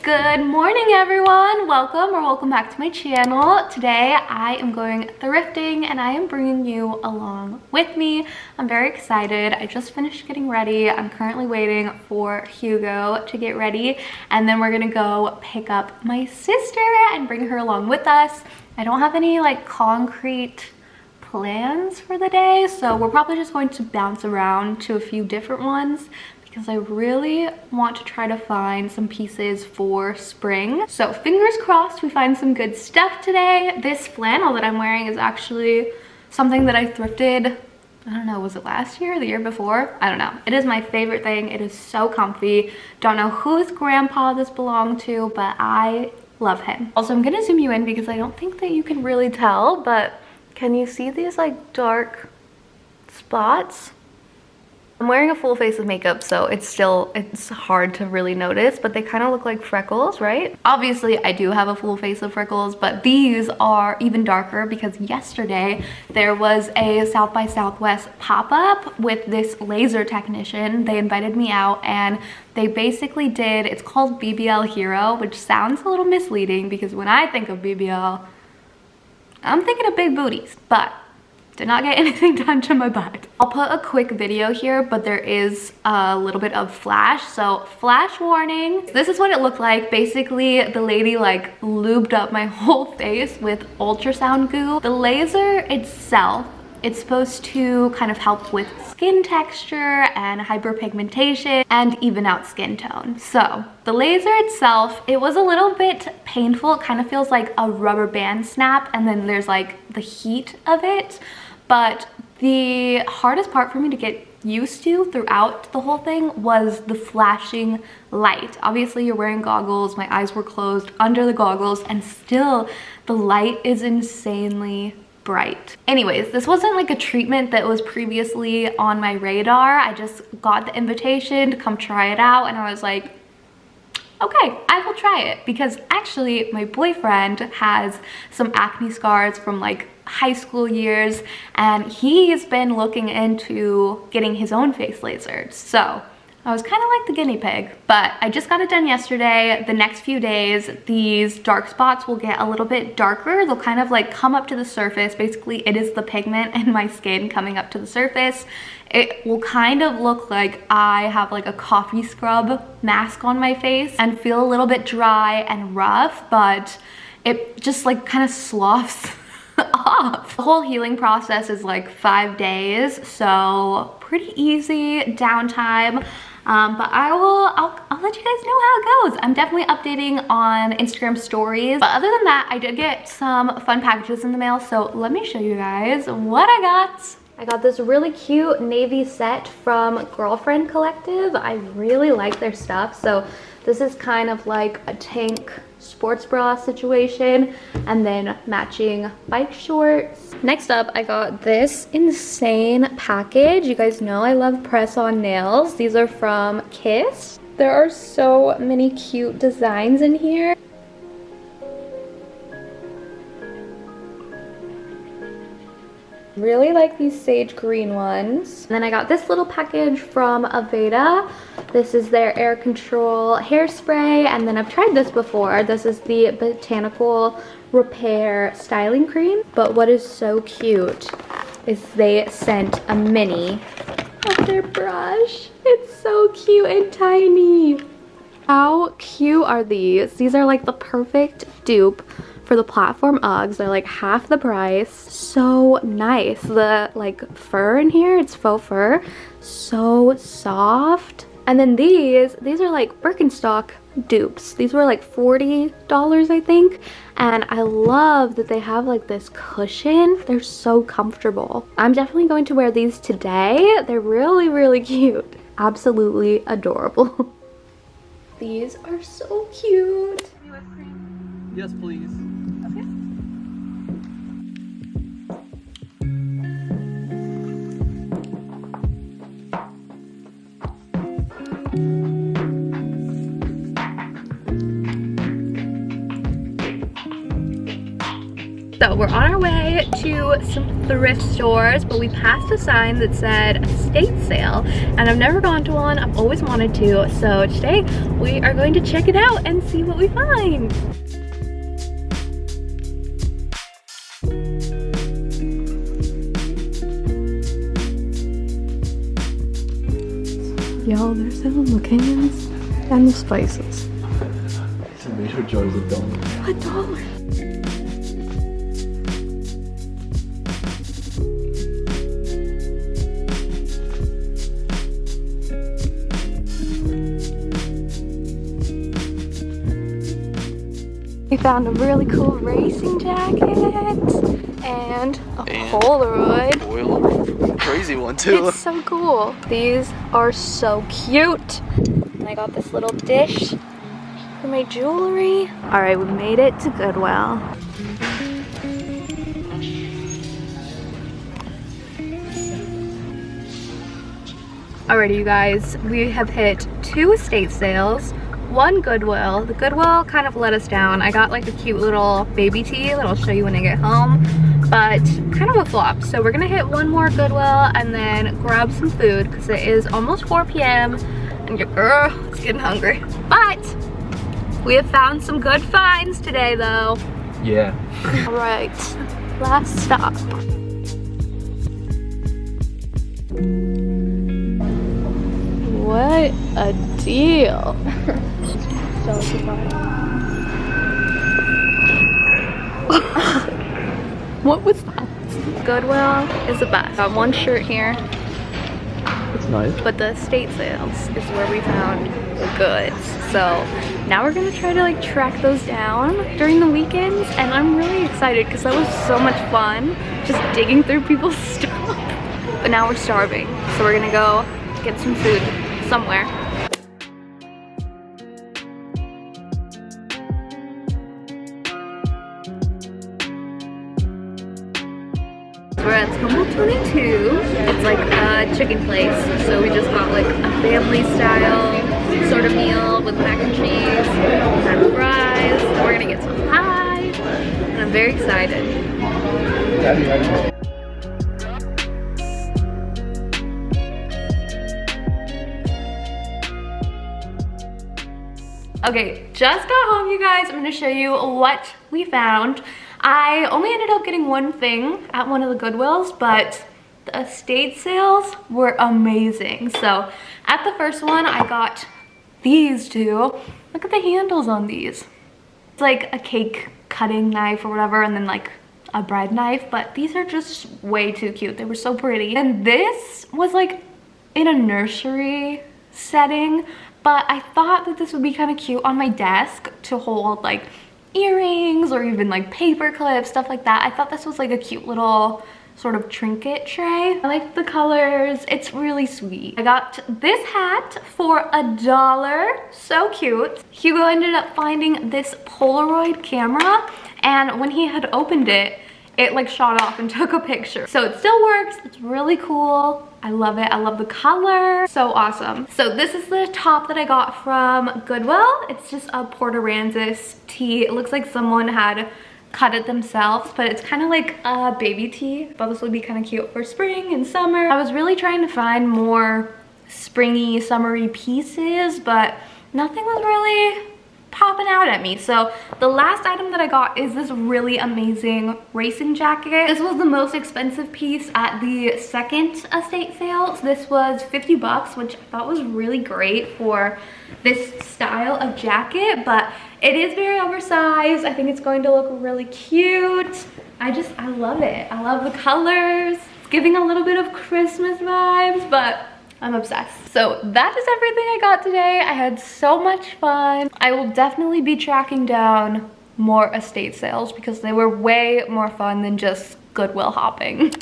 Good morning, everyone. Welcome back to my channel. Today I am going thrifting and I am bringing you along with me. I'm very excited. I just finished getting ready. I'm currently waiting for Hugo to get ready, and then we're gonna go pick up my sister and bring her along with us. I don't have any like concrete plans for the day, so we're probably just going to bounce around to a few different ones because I really want to try to find some pieces for spring. So fingers crossed we find some good stuff today. This flannel that I'm wearing is actually something that I thrifted, I don't know, was it last year or the year before? I don't know. It is my favorite thing. It is so comfy. Don't know whose grandpa this belonged to, but I love him. Also, I'm gonna zoom you in because I don't think that you can really tell, but can you see these like dark spots? I'm wearing a full face of makeup, so it's hard to really notice, but they kind of look like freckles, right? Obviously, I do have a full face of freckles, but these are even darker because yesterday there was a South by Southwest pop-up with this laser technician. They invited me out and they basically did, it's called BBL Hero, which sounds a little misleading because when I think of BBL, I'm thinking of big booties, but did not get anything done to my butt. I'll put a quick video here, but there is a little bit of flash. So flash warning. This is what it looked like. Basically, the lady like lubed up my whole face with ultrasound goo. The laser itself, it's supposed to kind of help with skin texture and hyperpigmentation and even out skin tone. So the laser itself, it was a little bit painful. It kind of feels like a rubber band snap, and then there's like the heat of it. But the hardest part for me to get used to throughout the whole thing was the flashing light. Obviously, you're wearing goggles. My eyes were closed under the goggles, and still the light is insanely bright. Anyways, this wasn't like a treatment that was previously on my radar. I just got the invitation to come try it out, and I was like, okay, I will try it, because actually my boyfriend has some acne scars from like high school years, and he's been looking into getting his own face lasered. So I was kind of like the guinea pig, but I just got it done yesterday. The next few days, these dark spots will get a little bit darker. They'll kind of like come up to the surface. Basically, it is the pigment in my skin coming up to the surface. It will kind of look like I have like a coffee scrub mask on my face and feel a little bit dry and rough, but it just like kind of sloughs off. The whole healing process is like 5 days, so pretty easy downtime. But I'll let you guys know how it goes. I'm definitely updating on Instagram stories. But other than that, I did get some fun packages in the mail, so let me show you guys what I got. I got this really cute navy set from Girlfriend Collective. I really like their stuff. So this is kind of like a tank sports bra situation, and then matching bike shorts. Next up, I got this insane package. You guys know I love press-on nails. These are from Kiss. There are so many cute designs in here. Really like these sage green ones. And then I got this little package from Aveda. This is their air control hairspray, and then I've tried this before. This is the Botanical Repair styling cream. But what is so cute is they sent a mini of their brush. It's so cute and tiny. How cute are these? These are like the perfect dupe for the platform Uggs. They're like half the price. So nice. The like fur in here, it's faux fur. So soft. And then these are like Birkenstock dupes. These were like $40, I think. And I love that they have like this cushion. They're so comfortable. I'm definitely going to wear these today. They're really, really cute. Absolutely adorable. These are so cute. Yes, please. Okay. So So we're on our way to some thrift stores, but we passed a sign that said estate sale, and I've never gone to one. I've always wanted to. So today we are going to check it out and see what we find. Yo, there's the cans and the spices. So make sure Joe's $1. $1. We found a really cool racing jacket and a Polaroid. Oil, crazy one too. It's so cool. These are so cute. And I got this little dish for my jewelry. All right, we made it to Goodwill. Alrighty, you guys, we have hit 2 estate sales, 1 Goodwill. The Goodwill kind of let us down. I got like a cute little baby tee that I'll show you when I get home, but kind of a flop. So we're gonna hit 1 more Goodwill and then grab some food because it is almost 4 p.m. and your girl is getting hungry. But we have found some good finds today though. Yeah. All right, last stop. What a deal. So surprised. What was that? Goodwill is the best. Got 1 shirt here. It's nice. But the estate sales is where we found the goods. So now we're gonna try to like track those down during the weekends, and I'm really excited because that was so much fun just digging through people's stuff. But now we're starving, so we're gonna go get some food somewhere. We're at Tumble 22. It's like a chicken place, so we just got like a family style sort of meal with mac and cheese and fries. We're gonna get some pie, and I'm very excited. Okay, just got home, you guys. I'm gonna show you what we found. I only ended up getting 1 thing at one of the Goodwills, but the estate sales were amazing. So at the first one, I got these 2. Look at the handles on these. It's like a cake cutting knife or whatever, and then like a bread knife, but these are just way too cute. They were so pretty. And this was like in a nursery setting, but I thought that this would be kind of cute on my desk to hold like earrings or even like paper clips, stuff like that. I thought this was like a cute little sort of trinket tray. I like the colors. It's really sweet. I got this hat for $1. So cute. Hugo ended up finding this Polaroid camera, and when he had opened it, it like shot off and took a picture. So it still works. It's really cool. I love it. I love the color. So awesome. So this is the top that I got from Goodwill. It's just a Porter Ranzis tee. It looks like someone had cut it themselves, but it's kind of like a baby tee. I thought this would be kind of cute for spring and summer. I was really trying to find more springy, summery pieces, but nothing was really popping out at me. So the last item that I got is this really amazing racing jacket. This was the most expensive piece at the second estate sale. So this was 50 bucks, which I thought was really great for this style of jacket, but it is very oversized. I think it's going to look really cute. I love it. I love the colors. It's giving a little bit of Christmas vibes, but I'm obsessed. So that is everything I got today. I had so much fun. I will definitely be tracking down more estate sales because they were way more fun than just Goodwill hopping.